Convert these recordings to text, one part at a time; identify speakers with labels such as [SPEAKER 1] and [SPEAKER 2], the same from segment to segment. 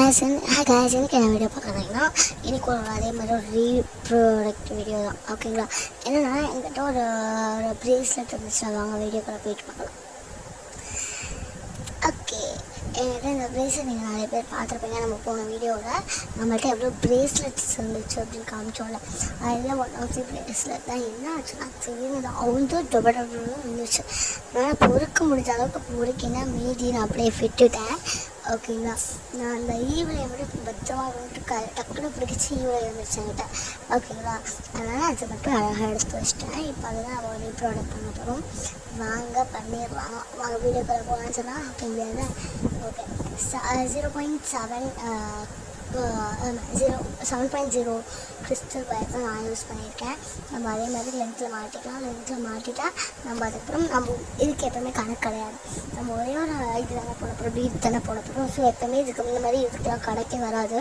[SPEAKER 1] guys, இன்னைக்கு என்ன video பார்க்குறீங்கன்னா இன்னைக்கு அதே மாதிரி ஒரு ரீப்ரோடக்ட் வீடியோ தான். ஓகேங்களா? என்னென்னா என்கிட்ட ஒரு ப்ரேஸ்லெட் இருந்துச்சு. வாங்க வீடியோக்குள்ளே போயிட்டு பார்க்கலாம். ஓகே, என்கிட்ட இந்த ப்ரேஸ்லெட் நீங்கள் நிறைய பேர் பார்த்துருப்பீங்க. நம்ம போன வீடியோவில் நம்மள்கிட்ட எவ்வளோ ப்ரேஸ்லெட்ஸ் இருந்துச்சு அப்படின்னு காமிச்சோம்ல. அதில் ஒன் ஆஃப் தி ப்ரேஸ்லெட் தான் என்ன ஆச்சுன்னா திடீர்னு அவங்க டொபடபுன்னு இருந்துச்சு. அதனால் பொறுக்க முடிஞ்ச அளவுக்கு பொறுக்கினா மீதி நான் அப்படியே விட்டுட்டேன். ஓகேங்களா? நான் அந்த ஈவிலை மட்டும் பத்திரமாக வந்துட்டு டக்குன்னு பிடிச்சி ஈவிலை இருந்துச்சு என்கிட்ட. ஓகேங்களா? அதனால் அதை மட்டும் அழகாக எடுத்து வச்சிட்டேன். இப்போ அதுதான் நம்ம ரீப்ராடக்ட் பண்ண போகிறோம். வாங்க பண்ணிடலாம். வாங்க வீடியோக்குள்ளே போகலான்னு சொன்னால் அப்போ முடியாது. ஓகே, 7.0 கிறிஸ்டல் வயர் தான் நான் யூஸ் பண்ணியிருக்கேன். நம்ம அதே மாதிரி லென்த்தில் மாட்டிக்கலாம். லென்த்தில் மாட்டிட்டா நம்ம அதுக்கப்புறம் நம்ம இதுக்கு எப்போவுமே கணக்கு கிடையாது. நம்ம ஒரே ஒரு இது தானே போட போகிறோம், பீட் தானே போட போகிறோம். ஸோ எப்போவுமே இதுக்கு இந்த மாதிரி இதுக்கெலாம் கடைக்கே வராது.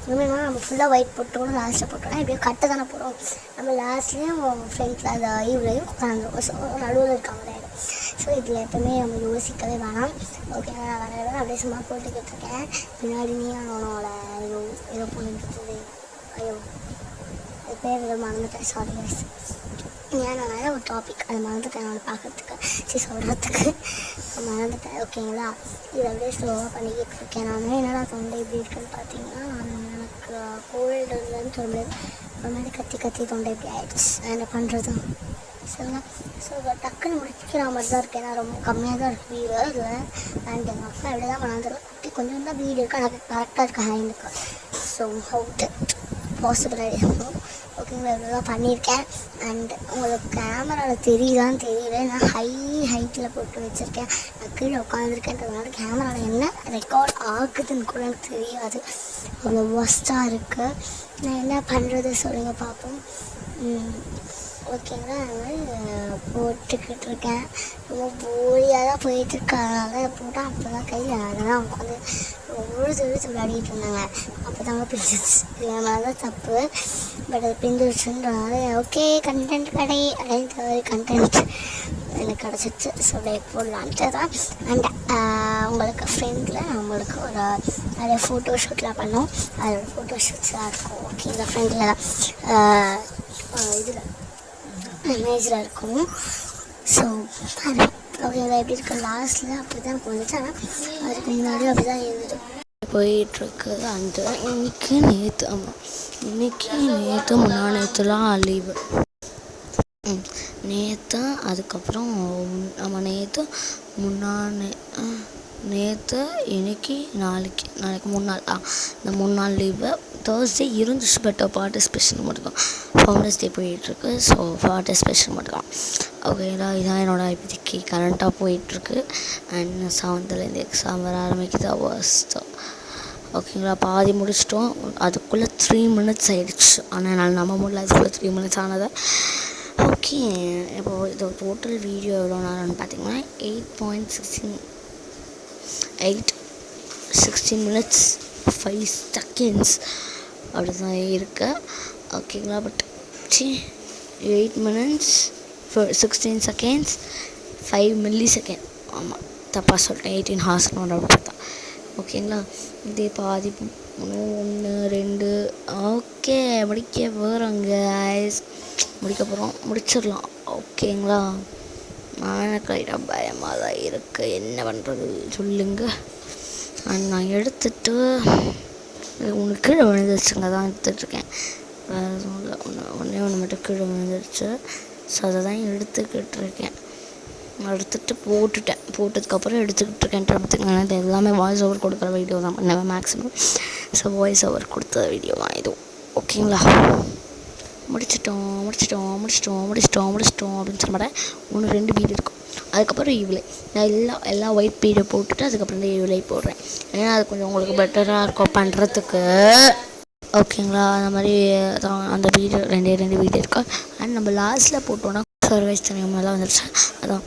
[SPEAKER 1] இன்னும் நம்ம ஃபுல்லாக ஒயிட் போட்டோம், லாஸ்ட்டில் போட்டோம்னா இப்படியே கட்டை தானே போடுறோம். நம்ம லாஸ்ட்லேயும் ஃப்ரெண்ட்ஸில் அந்த ஈவ்லையும் கலந்துருவோம். நடுவில் இருக்காங்க. ஸோ இதில் எப்போவுமே நம்ம யோசிக்கவே வேணாம். ஓகே, நான் வேறு அப்படியே சும்மா போட்டுக்கிட்டு இருக்கேன். பின்னாடி நீ அவனோட ஏதோ போட்டுக்கிட்டு ஐயோ அது பேர் ஏதோ மறந்துட்டேன். Sorry guys. ஏன் நான் வேறு ஒரு டாபிக் அதை மறந்துட்டேன். நான் பார்க்குறதுக்கு சொல்கிறதுக்கு மறந்துட்டேன். ஓகேங்களா? இது அப்படியே ஸ்லோவாக பண்ணிக்கிட்டு இருக்கேன். நான் என்னடா தொண்டை எப்படி இருக்குன்னு பார்த்தீங்கன்னா, எனக்கு கோல்டு இல்லைன்னு சொல்ல முடியாது. ஒரு மாதிரி கத்தி தொண்டை எப்படி ஆகிடுச்சு. என்ன பண்ணுறது சொல்லுங்க. ஸோ டக்குன்னு முடிக்கிற மாதிரி தான் இருக்கேன். நான் ரொம்ப கம்மியாக தான் இருக்குது வீடு இதில். அண்ட் எங்கள் அப்பா எப்படி தான் மறந்துடும். குட்டி கொஞ்சம் தான் வீடு இருக்குது. எனக்கு கரெக்டாக இருக்குது ஹேண்டுக்கு. ஸோ ஹவுட் பாசிபிள் ஆகிடும். ஓகேங்களா? இவ்வளோ தான் பண்ணியிருக்கேன். அண்ட் உங்களுக்கு கேமராவில் தெரியுதான்னு தெரியல. நான் ஹைட்டில் போட்டு வச்சுருக்கேன். நான் கீழே உட்காந்துருக்கேன்றதுனால கேமராவில் என்ன ரெக்கார்ட் ஆகுதுன்னு கூட எனக்கு தெரியாது. அவ்வளோ ஒஸ்ட்டாக இருக்குது. நான் என்ன பண்ணுறது சொல்லுங்கள் பார்ப்போம். ஓகேங்களா? அதனால் போட்டுக்கிட்டு இருக்கேன். ரொம்ப போலியாக தான் போயிட்டுருக்கனால போட்டால் அப்போ தான் கையில் அதெல்லாம் உட்காந்து உழுது விளையாடிட்டு இருந்தாங்க. அப்போ தாங்க பிரிஞ்சிச்சு. இது மேலே தான் தப்பு. பட் அது பிரிஞ்சிடுச்சுன்றனால ஓகே கண்டென்ட் கடை அப்படின்னு தவிர கண்டென்ட் எனக்கு கிடச்சிச்சு. ஸோ லைக் போடலான்ட்டு தான். அண்ட் உங்களுக்கு ஃப்ரெண்டில் நம்மளுக்கு ஒரு நிறைய ஃபோட்டோ ஷூட்லாம் பண்ணோம். அதோட ஃபோட்டோ ஷூட்ஸாக இருக்கும். ஓகே, இந்த ஃப்ரெண்டில் இதில் இமேஜில் இருக்கும். ஸோ ஓகேங்களா? எப்படி இருக்குது லாஸ்ட்டில் அப்படி தான் எனக்கு வந்துச்சு. ஆனால் அதுக்கு முன்னாடி அப்படி தான் இருந்தது போயிட்டுருக்கு. அந்த இன்றைக்கி நேற்று நேற்றுலாம் லீவு. நேற்று அதுக்கப்புறம் நம்ம நேற்று இன்னைக்கு நாளைக்கு 3 நாள். இந்த 3 நாள் லீவு. தேர்ஸ்டே இருந்துச்சு, பட் பார்ட்டிசிபேஷன் மட்டும் தான். ஃபவுண்டர்ஸ் டே போயிட்டுருக்கு. ஸோ பார்ட்டிசிபேஷன் மட்டும் தான். ஓகேங்களா? இதுதான் என்னோடய இப்போதைக்கு கரண்ட்டாக போயிட்டுருக்கு. அண்ட் 7th எக்ஸாம் வர ஆரம்பிக்குது. ஃபர்ஸ்ட்டு ஓகேங்களா? பாதி முடிச்சிட்டோம். அதுக்குள்ளே 3 minutes ஆகிடுச்சு. ஆனால் என்னால் நம்ப முடியல அதுக்குள்ளே 3 minutes ஆனதை. ஓகே, இப்போது இது டோட்டல் வீடியோ எவ்வளோ நேரம்னு பார்த்தீங்கன்னா 16 minutes 5 seconds அப்படி தான் இருக்கு. ஓகேங்களா? But 8 minutes 16 seconds 5 millisecond. ஆமாம், தப்பாக சொல்லிட்டேன். 18 hours அப்படி பார்த்தா. ஓகேங்களா? இதே பாதி 1 2 ஓகே முடிக்க போகிறோங்க. முடிக்க போகிறோம், முடிச்சிடலாம். ஓகேங்களா? எனக்கு லைட்டாக பயமாக தான் இருக்குது. என்ன பண்ணுறது சொல்லுங்கள். நான் எடுத்துகிட்டு ஒன்று கீழே விழுந்துருச்சுங்க தான் எடுத்துகிட்ருக்கேன். வேறு எதுவும் இல்லை. ஒன்று மட்டும் கீழே விழுந்துருச்சு. ஸோ அதை தான் எடுத்துக்கிட்டு இருக்கேன். எடுத்துகிட்டு போட்டதுக்கப்புறம் எடுத்துக்கிட்டு இருக்கேன்ட்டு பார்த்திங்கன்னா இது எல்லாமே வாய்ஸ் ஓவர் கொடுக்குற வீடியோ தான் பண்ணுவேன் மேக்ஸிமம். ஸோ வாய்ஸ் ஓவர் கொடுத்த வீடியோ தான் இதுவும். ஓகேங்களா? முடிச்சிட்டோம் அப்படின்னு சொல்ல மாட்டேன். 1 2 பீடு இருக்கும். அதுக்கப்புறம் ஈவிலை நான் எல்லா ஒயிட் பீடை போட்டுட்டு அதுக்கப்புறம் தான் ஈவிலை போடுறேன். ஏன்னா அது கொஞ்சம் உங்களுக்கு பெட்டராக இருக்கும் பண்ணுறதுக்கு. ஓகேங்களா? அந்த மாதிரி அந்த வீடு 2 வீடு இருக்கும். அண்ட் நம்ம லாஸ்ட்டில் போட்டோன்னா சர்வைஸ் தெரியாமலாம் வந்துடுச்சு. அதான்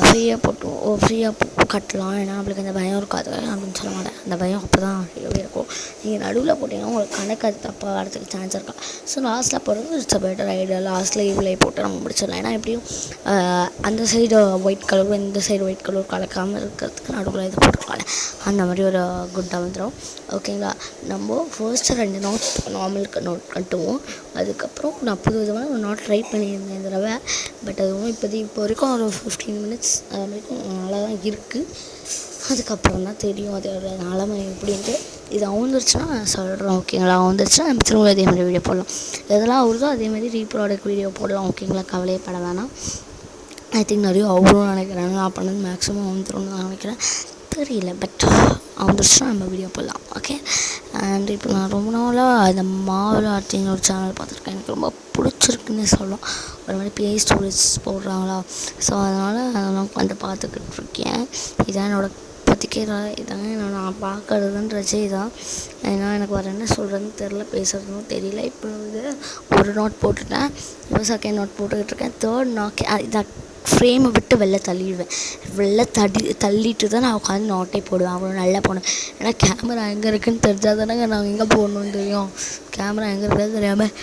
[SPEAKER 1] ஃப்ரீயாக கட்டலாம், ஏன்னா நம்மளுக்கு அந்த பயம் இருக்காது அப்படின்னு சொல்ல மாட்டேன். அந்த பயம் அப்போ தான் இருக்கும். நீங்கள் நடுவில் போட்டிங்கன்னா உங்களுக்கு கணக்கு அது தப்பாக வரதுக்கு சான்ஸ் இருக்கா. ஸோ லாஸ்ட்டில் போடுறது இட்ஸ் அ பெட்டர் ஐடியா. லாஸ்ட்டில் இவ்வளோ போட்டு நம்ம முடிச்சிடலாம். ஏன்னா எப்படியும் அந்த சைடு ஒயிட் கலரும் இந்த சைடு ஒயிட் கலர் கலக்காமல் இருக்கிறதுக்கு நடுவில் இது போட்டுருக்காங்க. அந்த மாதிரி ஒரு குட்டாக வந்துடும். ஓகேங்களா. நம்ம ஃபர்ஸ்ட்டு 2 நாட் நார்மலுக்கு நோட் கட்டுவோம். அதுக்கப்புறம் நான் புது விதமாக ஒரு நாட் ட்ரை பண்ணியிருந்தேன் இந்த தடவை. பட் அதுவும் இப்போ வரைக்கும் ஒரு 15 மினிட்ஸ் அது வரைக்கும் நல்லா தான் இருக்குது. அதுக்கப்புறம் தான் தெரியும் அதோட நிலமை எப்படின்ட்டு. இது அவுந்துருச்சுன்னா நான் சொல்கிறேன். ஓகேங்களா. அவுந்துருச்சுன்னா நம்ம திரும்ப அதே மாதிரி வீடியோ போடலாம். எதெல்லாம் வருதோ அதே மாதிரி ரீப்ராடக்ட் வீடியோ போடலாம். ஓகேங்களா. கவலையப்பட வேணாம். ஐ திங்க் நிறைய அவ்வளோன்னு நினைக்கிறேன். நான் பண்ணது மேக்ஸிமம் வந்துடும் தான் நினைக்கிறேன், தெரியல. பட் வந்துருச்சுன்னா நம்ம வீடியோ போடலாம். ஓகே. அண்ட் இப்போ நான் ரொம்ப நாளாக இந்த மாவில் ஆர்த்திங்க ஒரு சேனல் பார்த்துருக்கேன். எனக்கு ரொம்ப பிடிச்சிருக்குன்னு சொல்லலாம். ஒரு மாதிரி பிளே ஸ்டோரேஜ் போடுறாங்களா, ஸோ அதனால் நான் வந்து பார்த்துக்கிட்டு இருக்கேன். இதான் என்னோடய இப்போதைக்கு இதாங்க நான் பார்க்கறதுன்றச்சே இதான். ஏன்னா எனக்கு வேறு என்ன சொல்கிறதுன்னு தெரில, பேசுகிறதும் தெரியல. இப்போ வந்து ஒரு நோட் போட்டுட்டேன், இப்போ செகண்ட் நோட் போட்டுக்கிட்டு இருக்கேன். தேர்ட் நாட் இதான் ஃப்ரேமை விட்டு வெளில தள்ளிடுவேன். தள்ளிட்டு தான் நான் உட்காந்து நோட்டே போடுவேன். அவ்வளோ நல்லா போனேன். ஏன்னா கேமரா எங்கே இருக்குதுன்னு தெரிஞ்சால் தானேங்க நாங்கள் எங்கே போடணுன்னு தெரியும். கேமரா எங்கே இருக்கிறது தெரியாமல்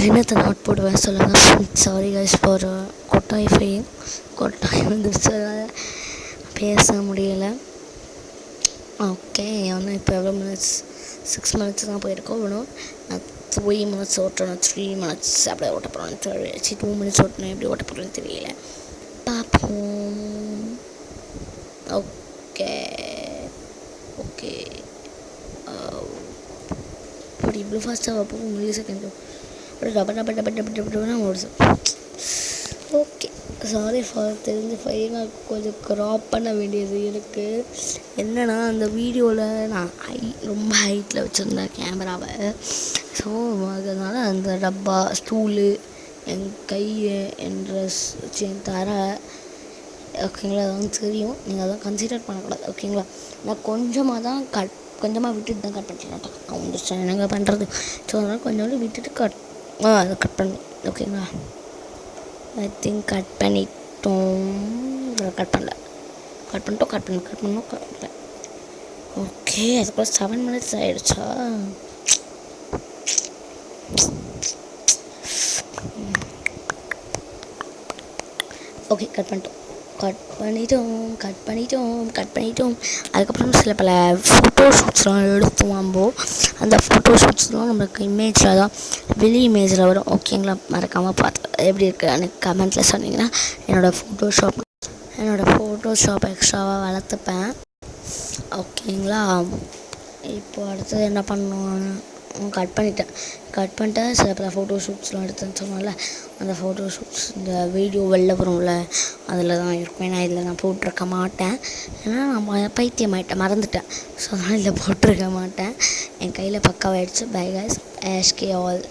[SPEAKER 1] என்னத்தை நோட் போடுவேன் சொல்லுங்கள். சாரி கைஸ் ஃபார் கொட்டாய் வந்துடுச்சு, அதனால் பேச முடியலை. ஓகே. ஆனால் இப்போ எவ்வளோ மினிட்ஸ், 6 மினிட்ஸ் தான் போயிருக்கோம். இன்னும் 3 மினிட்ஸ் ஓட்டணும், 3 மினிட்ஸ் அப்படியே ஓட்ட போகிறோன்னு தெரியல. 2 மினிட்ஸ் ஓட்டணும், எப்படி ஓட்ட போகிறோன்னு தெரியல, பார்ப்போம். Okay okay. அப்படி இவ்வளோ ஃபாஸ்ட்டாக வைப்போம். 3 செகண்ட் அப்படி டபுள் ஓடுது. ஓகே. சாரி ஃபார் தெரிஞ்ச பையங்க கொஞ்சம் க்ராப் பண்ண வேண்டியது இருக்குது. என்னென்னா அந்த வீடியோவில் நான் ரொம்ப ஹைட்டில் வச்சுருந்தேன் கேமராவை. ஸோ அதனால் அந்த டப்பா, ஸ்டூலு, என் கை, என் ட்ரெஸ், என் தரை, ஓகேங்களா, அதெல்லாம் தெரியும். நீங்கள் அதெல்லாம் கன்சிடர் பண்ணக்கூடாது. ஓகேங்களா. நான் கொஞ்சமாக விட்டுட்டு தான் கட் பண்ணிட்டேன். வந்துருச்சேன் என்னங்க பண்ணுறது. ஸோ அதனால் கொஞ்சோண்டு விட்டுட்டு அதை கட் பண்ணி. ஓகேங்களா. ஐ திங்க் கட் பண்ணிட்டோம். கட் பண்ணல. ஓகே. அதுக்குள்ள 7 மினிட்ஸ் ஆகிடுச்சா. ஓகே. கட் பண்ணிட்டோம். அதுக்கப்புறம் சில பல ஃபோட்டோ ஷூட்ஸ்லாம் எடுத்துவோம். அந்த ஃபோட்டோ ஷூட்ஸ்லாம் நம்மளுக்கு இமேஜில் தான், வெளி இமேஜில் வரும். ஓகேங்களா. மறக்காமல் பார்த்து எப்படி இருக்குது எனக்கு கமெண்ட்டில் சொன்னீங்கன்னா என்னோடய ஃபோட்டோஷாப் எக்ஸ்ட்ராவாக வளர்த்துப்பேன். ஓகேங்களா. இப்போது அடுத்தது என்ன பண்ணணும், கட் பண்ணிவிட்டு சில பல ஃபோட்டோ ஷூட்ஸ்லாம் எடுத்தேன்னு சொன்னால அந்த ஃபோட்டோ ஷூட்ஸ் இந்த வீடியோ வெளில வரும்ல அதில் தான் இருக்கும். ஏன்னா இதில் நான் போட்டிருக்க மாட்டேன். ஏன்னா நான் பைத்தியமாயிட்டேன், மறந்துட்டேன். ஸோ அதனால் இதில் போட்டிருக்க மாட்டேன். என் கையில் பக்காவாகிடுச்சு. Bye guys, ASK all.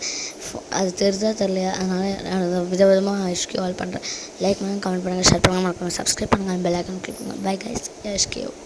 [SPEAKER 1] அது தெரிஞ்சா தெரியல, அதனால் நான் விதவிதமாக ASK all பண்ணுறேன். லைக் பண்ணுங்கள், கமெண்ட் பண்ணுங்கள், ஷேர் பண்ணுங்கள், மறக்காமல் சப்ஸ்கிரைப் பண்ணுங்கள், பெல் ஐக்கான் கிளிக் பண்ணுங்கள். By guys, ASK all.